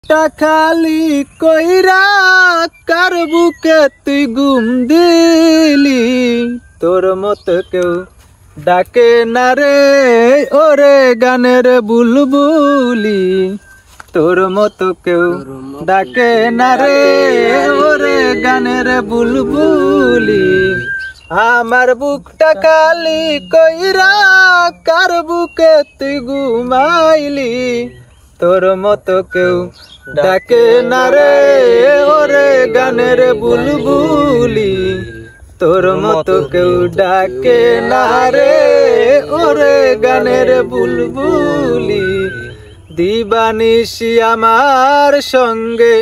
বুকটা খালি কইরা কার বুকে তুই গুম দিলি। তোর মতো কেউ ডাকে না রে ওরে গানের বুলবুলি। তোর মতো কেউ ডাকে না রে ওরে গানের বুলবুলি। আমার বুকটা খালি কইরা কার বুকে তুই ঘুমাইলি। তোর মতো কেউ ডাকে না রে ওরে গানের বুলবুলি। তোর মতো কেউ ডাকে না রে ওরে গানের বুলবুলি। দিবানিশি আমার সঙ্গে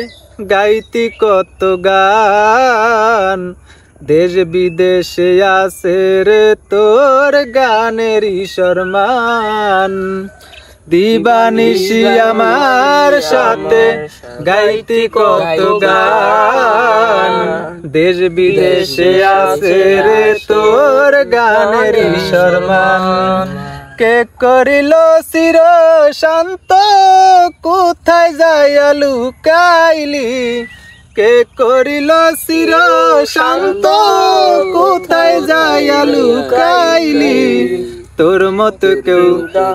গাইতি কত গান। দেশ বিদেশে আছে রে তোর গানেরই সম্মান। দিবানিশি আমার সাথে গাইতি কত গান। দেশ বিদেশে আছে রে তোর গানেরই সম্মান। কে করিল চির শান্ত কোথায় যাইয়া লুকাইলি। কে করিল চির শান্ত কোথায় যাইয়া লুকাইলি। তোর মতো কেউ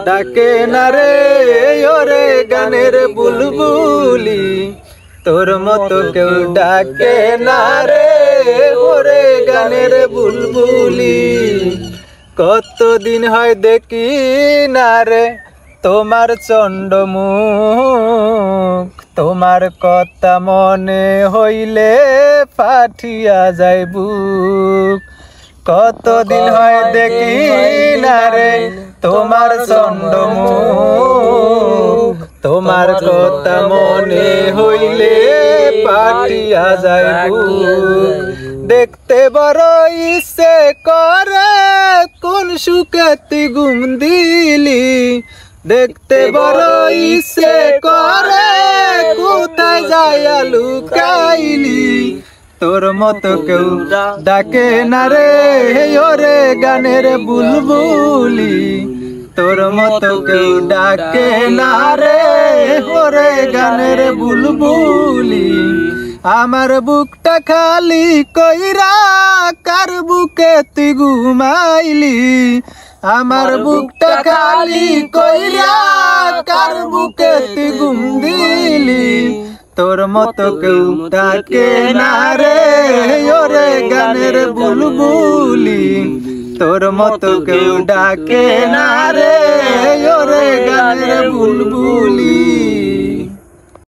ডাকে না রে ওরে গানের বুলবুলি। তোর মতো কেউ ডাকে না রে ওরে গানের বুলবুলি। কতদিন হয় দেখি না রে তোমার চন্ডমুখ। তোমার কথা মনে হইলে ফাটিয়া যায় বুক। কতদিন হয় দেখি না রে তোমার চন্ডমুখ। তোমার কথা মনে হইলে ফাটিয়া যায় বুক। দেখতে বড় ইচ্ছে করে কোন সুখে তুই ঘুম দিলি। দেখতে বড় ইচ্ছে করে কোথায় যাইয়া লুকাইলি। তোর মতো কেউ ডাকে না রে ওরে গানের বুলবুলি। তোর মতো কেউ ডাকে না রে ওরে গানের বুলবুলি। আমার বুকটা খালি কইরা কার বুকে তুই ঘুমাইলি। আমার বুকটা খালি কইরা কার বুকে তুই ঘুম দিলি। তোর মতো কেউ ডাকে না রে ওরে গানের বুলবুলি। তোর মতো কেউ ডাকে না রে ওরে গানের বুলবুলি।